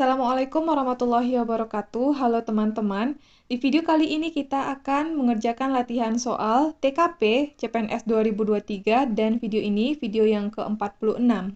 Assalamualaikum warahmatullahi wabarakatuh. Halo teman-teman. Di video kali ini kita akan mengerjakan latihan soal TKP CPNS 2023 dan video ini video yang ke-46.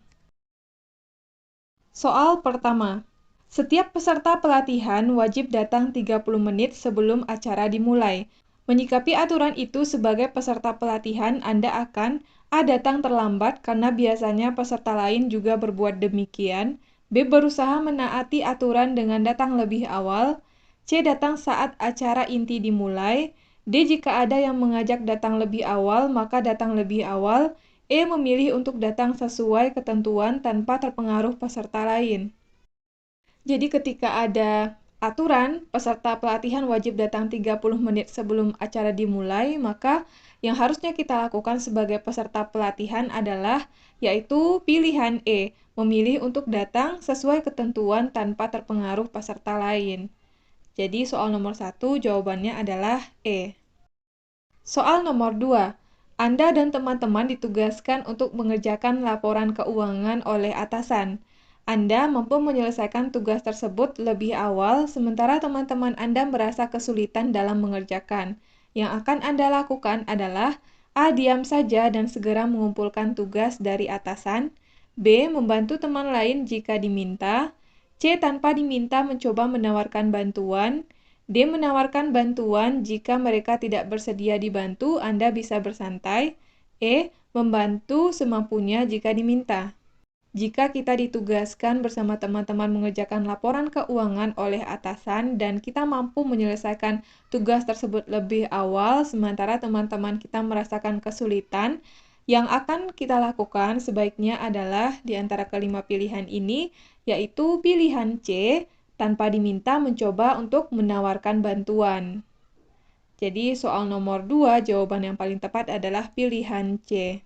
Soal pertama. Setiap peserta pelatihan wajib datang 30 menit sebelum acara dimulai. Menyikapi aturan itu sebagai peserta pelatihan, Anda akan A. Datang terlambat karena biasanya peserta lain juga berbuat demikian. B. Berusaha menaati aturan dengan datang lebih awal. C. Datang saat acara inti dimulai. D. Jika ada yang mengajak datang lebih awal, maka datang lebih awal. E. Memilih untuk datang sesuai ketentuan tanpa terpengaruh peserta lain. Jadi ketika ada aturan, peserta pelatihan wajib datang 30 menit sebelum acara dimulai, maka yang harusnya kita lakukan sebagai peserta pelatihan adalah, yaitu pilihan E, memilih untuk datang sesuai ketentuan tanpa terpengaruh peserta lain. Jadi soal nomor 1 jawabannya adalah E. Soal nomor 2. Anda dan teman-teman ditugaskan untuk mengerjakan laporan keuangan oleh atasan. Anda mampu menyelesaikan tugas tersebut lebih awal, sementara teman-teman Anda merasa kesulitan dalam mengerjakan. Yang akan Anda lakukan adalah A. Diam saja dan segera mengumpulkan tugas dari atasan. B. Membantu teman lain jika diminta. C. Tanpa diminta mencoba menawarkan bantuan. D. Menawarkan bantuan jika mereka tidak bersedia dibantu, Anda bisa bersantai. E. Membantu semampunya jika diminta. Jika kita ditugaskan bersama teman-teman mengerjakan laporan keuangan oleh atasan dan kita mampu menyelesaikan tugas tersebut lebih awal, sementara teman-teman kita merasakan kesulitan, yang akan kita lakukan sebaiknya adalah di antara kelima pilihan ini, yaitu pilihan C, tanpa diminta mencoba untuk menawarkan bantuan. Jadi soal nomor 2, jawaban yang paling tepat adalah pilihan C.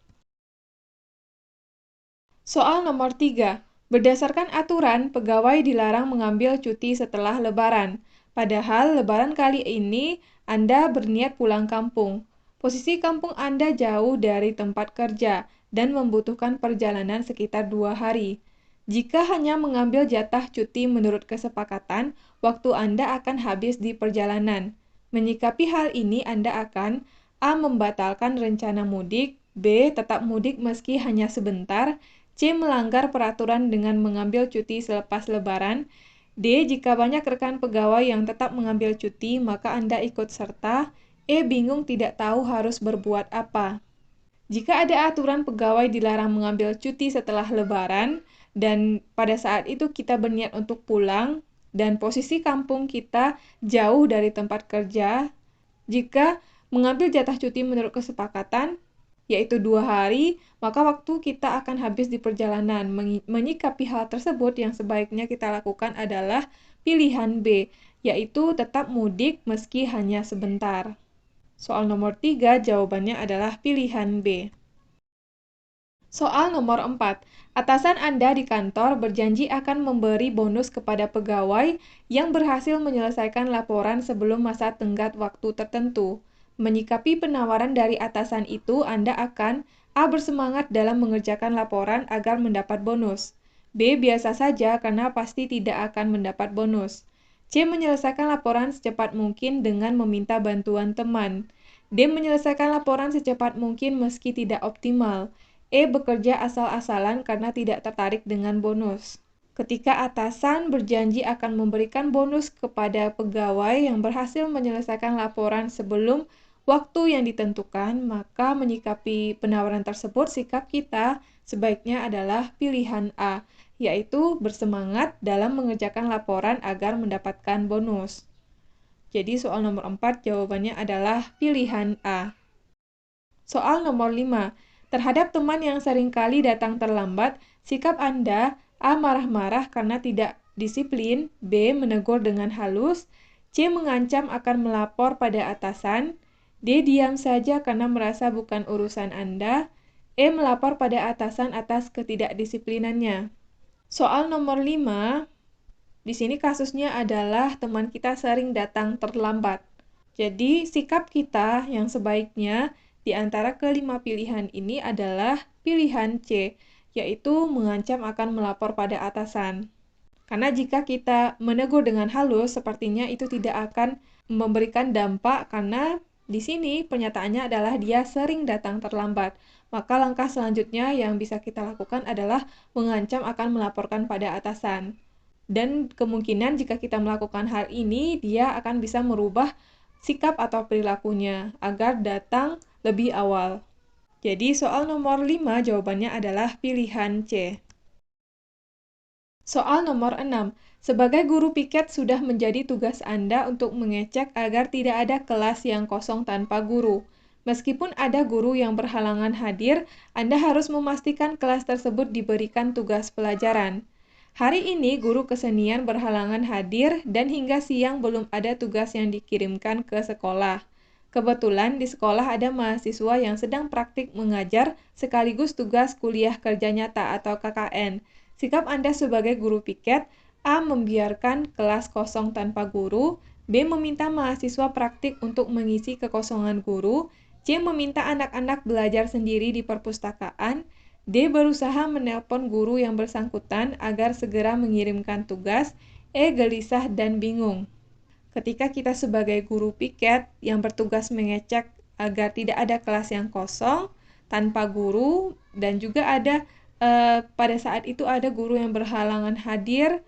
Soal nomor 3. Berdasarkan aturan, pegawai dilarang mengambil cuti setelah Lebaran. Padahal Lebaran kali ini Anda berniat pulang kampung. Posisi kampung Anda jauh dari tempat kerja dan membutuhkan perjalanan sekitar 2 hari. Jika hanya mengambil jatah cuti menurut kesepakatan, waktu Anda akan habis di perjalanan. Menyikapi hal ini, Anda akan A. Membatalkan rencana mudik, B. Tetap mudik meski hanya sebentar, C. Melanggar peraturan dengan mengambil cuti selepas Lebaran. D. Jika banyak rekan pegawai yang tetap mengambil cuti, maka Anda ikut serta. E. Bingung tidak tahu harus berbuat apa. Jika ada aturan pegawai dilarang mengambil cuti setelah Lebaran, dan pada saat itu kita berniat untuk pulang, dan posisi kampung kita jauh dari tempat kerja, jika mengambil jatah cuti menurut kesepakatan, yaitu 2 hari, maka waktu kita akan habis di perjalanan. Menyikapi hal tersebut, yang sebaiknya kita lakukan adalah pilihan B, yaitu tetap mudik meski hanya sebentar. Soal nomor 3, jawabannya adalah pilihan B. Soal nomor 4. Atasan Anda di kantor berjanji akan memberi bonus kepada pegawai yang berhasil menyelesaikan laporan sebelum masa tenggat waktu tertentu. Menyikapi penawaran dari atasan itu, Anda akan A. Bersemangat dalam mengerjakan laporan agar mendapat bonus. B. Biasa saja karena pasti tidak akan mendapat bonus. C. Menyelesaikan laporan secepat mungkin dengan meminta bantuan teman. D. Menyelesaikan laporan secepat mungkin meski tidak optimal. E. Bekerja asal-asalan karena tidak tertarik dengan bonus. Ketika atasan berjanji akan memberikan bonus kepada pegawai yang berhasil menyelesaikan laporan sebelum waktu yang ditentukan, maka menyikapi penawaran tersebut, sikap kita sebaiknya adalah pilihan A, yaitu bersemangat dalam mengerjakan laporan agar mendapatkan bonus. Jadi soal nomor 4 jawabannya adalah pilihan A. Soal nomor 5. Terhadap teman yang seringkali datang terlambat, sikap Anda A. Marah-marah karena tidak disiplin, B. Menegur dengan halus, C. Mengancam akan melapor pada atasan, D. Diam saja karena merasa bukan urusan Anda, E. Melapor pada atasan atas ketidakdisiplinannya. Soal nomor 5, di sini kasusnya adalah teman kita sering datang terlambat. Jadi, sikap kita yang sebaiknya di antara kelima pilihan ini adalah pilihan C, yaitu mengancam akan melapor pada atasan. Karena jika kita menegur dengan halus, sepertinya itu tidak akan memberikan dampak karena di sini pernyataannya adalah dia sering datang terlambat. Maka langkah selanjutnya yang bisa kita lakukan adalah mengancam akan melaporkan pada atasan. Dan kemungkinan jika kita melakukan hal ini, dia akan bisa merubah sikap atau perilakunya agar datang lebih awal. Jadi soal nomor 5 jawabannya adalah pilihan C. Soal nomor 6. Sebagai guru piket sudah menjadi tugas Anda untuk mengecek agar tidak ada kelas yang kosong tanpa guru. Meskipun ada guru yang berhalangan hadir, Anda harus memastikan kelas tersebut diberikan tugas pelajaran. Hari ini guru kesenian berhalangan hadir dan hingga siang belum ada tugas yang dikirimkan ke sekolah. Kebetulan di sekolah ada mahasiswa yang sedang praktik mengajar sekaligus tugas kuliah kerja nyata atau KKN. Sikap Anda sebagai guru piket, A. Membiarkan kelas kosong tanpa guru, B. Meminta mahasiswa praktik untuk mengisi kekosongan guru, C. Meminta anak-anak belajar sendiri di perpustakaan, D. Berusaha menelpon guru yang bersangkutan agar segera mengirimkan tugas, E. Gelisah dan bingung. Ketika kita sebagai guru piket yang bertugas mengecek agar tidak ada kelas yang kosong tanpa guru dan juga ada pada saat itu ada guru yang berhalangan hadir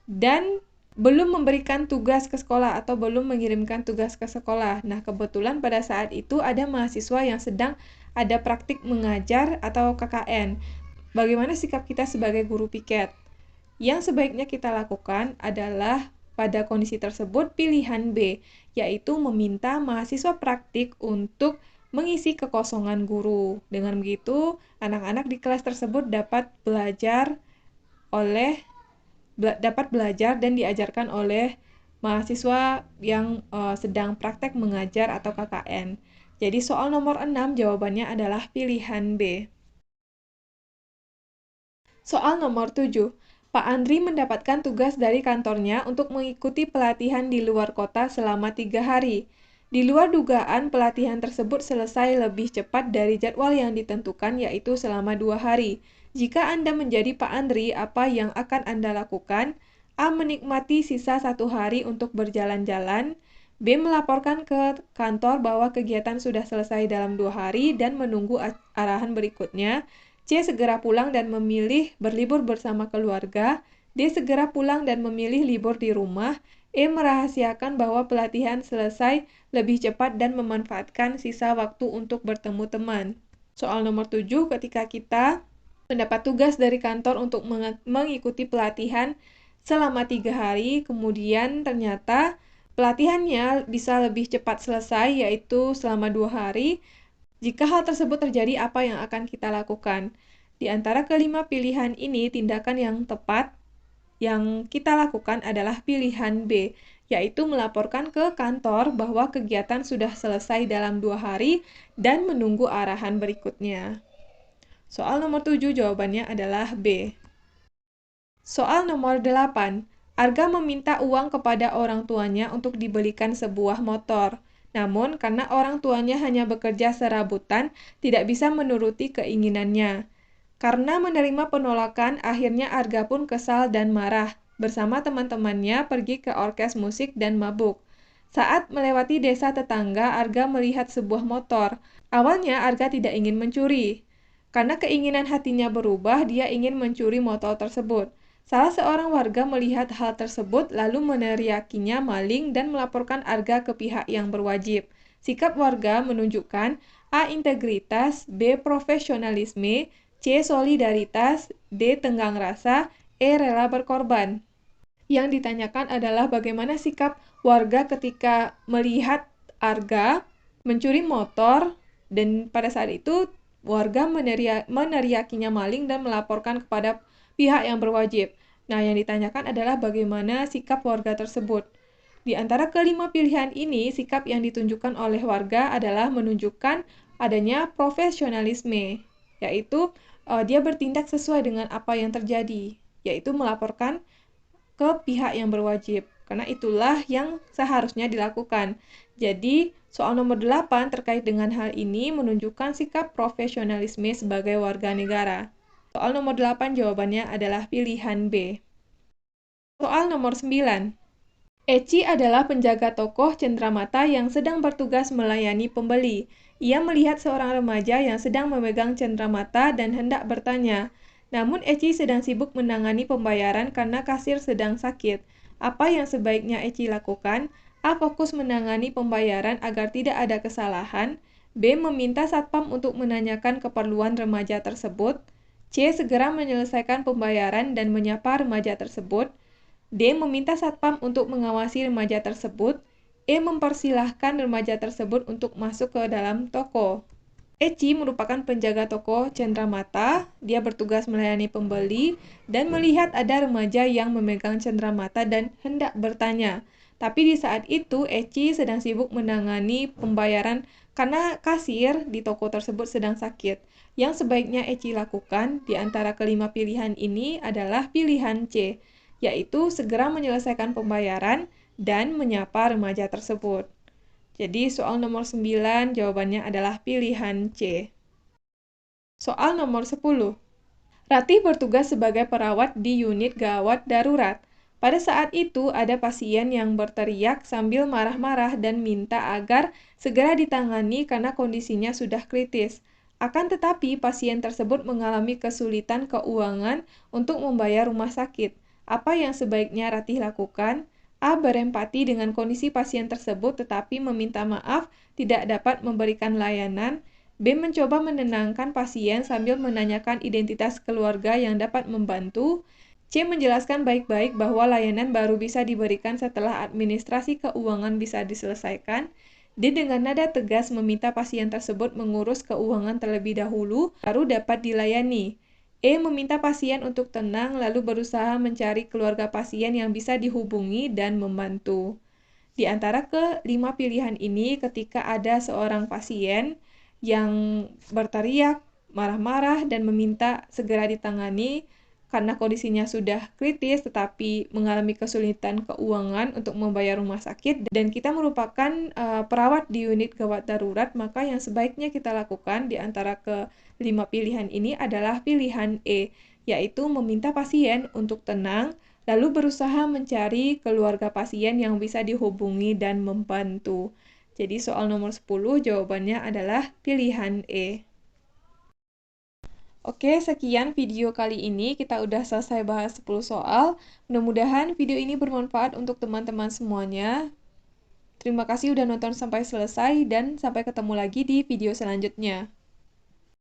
dan belum memberikan tugas ke sekolah atau belum mengirimkan tugas ke sekolah. Nah, kebetulan pada saat itu ada mahasiswa yang sedang ada praktik mengajar atau KKN. Bagaimana sikap kita sebagai guru piket? Yang sebaiknya kita lakukan adalah pada kondisi tersebut pilihan B, yaitu meminta mahasiswa praktik untuk mengisi kekosongan guru. Dengan begitu, anak-anak di kelas tersebut dapat belajar dan diajarkan oleh mahasiswa yang sedang praktek mengajar atau KKN. Jadi soal nomor 6 jawabannya adalah pilihan B. Soal nomor 7. Pak Andri mendapatkan tugas dari kantornya untuk mengikuti pelatihan di luar kota selama 3 hari. Di luar dugaan, pelatihan tersebut selesai lebih cepat dari jadwal yang ditentukan, yaitu selama 2 hari. Jika Anda menjadi Pak Andri, apa yang akan Anda lakukan? A. Menikmati sisa 1 hari untuk berjalan-jalan. B. Melaporkan ke kantor bahwa kegiatan sudah selesai dalam 2 hari dan menunggu arahan berikutnya. C. Segera pulang dan memilih berlibur bersama keluarga. D. Segera pulang dan memilih libur di rumah. E. Merahasiakan bahwa pelatihan selesai lebih cepat dan memanfaatkan sisa waktu untuk bertemu teman. Soal nomor 7, ketika kita mendapat tugas dari kantor untuk mengikuti pelatihan selama 3 hari, kemudian ternyata pelatihannya bisa lebih cepat selesai, yaitu selama 2 hari. Jika hal tersebut terjadi, apa yang akan kita lakukan? Di antara kelima pilihan ini, tindakan yang tepat yang kita lakukan adalah pilihan B, yaitu melaporkan ke kantor bahwa kegiatan sudah selesai dalam 2 hari dan menunggu arahan berikutnya. Soal nomor 7 jawabannya adalah B. Soal nomor 8. Arga meminta uang kepada orang tuanya untuk dibelikan sebuah motor. Namun, karena orang tuanya hanya bekerja serabutan, tidak bisa menuruti keinginannya. Karena menerima penolakan, akhirnya Arga pun kesal dan marah. Bersama teman-temannya pergi ke orkes musik dan mabuk. Saat melewati desa tetangga, Arga melihat sebuah motor. Awalnya Arga tidak ingin mencuri. Karena keinginan hatinya berubah, dia ingin mencuri motor tersebut. Salah seorang warga melihat hal tersebut lalu meneriakinya maling dan melaporkan Arga ke pihak yang berwajib. Sikap warga menunjukkan A. Integritas, B. Profesionalisme, C. Solidaritas, D. Tenggang rasa, E. Rela berkorban. Yang ditanyakan adalah bagaimana sikap warga ketika melihat Arga mencuri motor dan pada saat itu warga meneriakinya maling dan melaporkan kepada pihak yang berwajib. Nah, yang ditanyakan adalah bagaimana sikap warga tersebut. Di antara kelima pilihan ini, sikap yang ditunjukkan oleh warga adalah menunjukkan adanya profesionalisme, yaitu dia bertindak sesuai dengan apa yang terjadi, yaitu melaporkan ke pihak yang berwajib. Karena itulah yang seharusnya dilakukan. Jadi, soal nomor 8 terkait dengan hal ini menunjukkan sikap profesionalisme sebagai warga negara. Soal nomor 8 jawabannya adalah pilihan B. Soal nomor 9. Eci adalah penjaga toko cenderamata yang sedang bertugas melayani pembeli. Ia melihat seorang remaja yang sedang memegang cenderamata dan hendak bertanya. Namun Eci sedang sibuk menangani pembayaran karena kasir sedang sakit. Apa yang sebaiknya Eci lakukan? A. Fokus menangani pembayaran agar tidak ada kesalahan. B. Meminta satpam untuk menanyakan keperluan remaja tersebut. C. Segera menyelesaikan pembayaran dan menyapa remaja tersebut. D. Meminta satpam untuk mengawasi remaja tersebut. E. Mempersilahkan remaja tersebut untuk masuk ke dalam toko. Eci merupakan penjaga toko cenderamata. Dia bertugas melayani pembeli dan melihat ada remaja yang memegang cenderamata dan hendak bertanya. Tapi di saat itu, Eci sedang sibuk menangani pembayaran karena kasir di toko tersebut sedang sakit. Yang sebaiknya Eci lakukan di antara kelima pilihan ini adalah pilihan C, yaitu segera menyelesaikan pembayaran dan menyapa remaja tersebut. Jadi soal nomor 9 jawabannya adalah pilihan C. Soal nomor 10. Ratih bertugas sebagai perawat di unit gawat darurat. Pada saat itu ada pasien yang berteriak sambil marah-marah dan minta agar segera ditangani karena kondisinya sudah kritis. Akan tetapi pasien tersebut mengalami kesulitan keuangan untuk membayar rumah sakit. Apa yang sebaiknya Ratih lakukan? A. Berempati dengan kondisi pasien tersebut tetapi meminta maaf tidak dapat memberikan layanan. B. Mencoba menenangkan pasien sambil menanyakan identitas keluarga yang dapat membantu. C. Menjelaskan baik-baik bahwa layanan baru bisa diberikan setelah administrasi keuangan bisa diselesaikan. D. Dengan nada tegas meminta pasien tersebut mengurus keuangan terlebih dahulu, baru dapat dilayani. E. Meminta pasien untuk tenang lalu berusaha mencari keluarga pasien yang bisa dihubungi dan membantu. Di antara kelima pilihan ini, ketika ada seorang pasien yang berteriak, marah-marah, dan meminta segera ditangani karena kondisinya sudah kritis tetapi mengalami kesulitan keuangan untuk membayar rumah sakit, dan kita merupakan perawat di unit gawat darurat, maka yang sebaiknya kita lakukan di antara kelima pilihan ini adalah pilihan E, yaitu meminta pasien untuk tenang, lalu berusaha mencari keluarga pasien yang bisa dihubungi dan membantu. Jadi soal nomor 10 jawabannya adalah pilihan E. Oke, sekian video kali ini. Kita udah selesai bahas 10 soal. Mudah-mudahan video ini bermanfaat untuk teman-teman semuanya. Terima kasih udah nonton sampai selesai dan sampai ketemu lagi di video selanjutnya.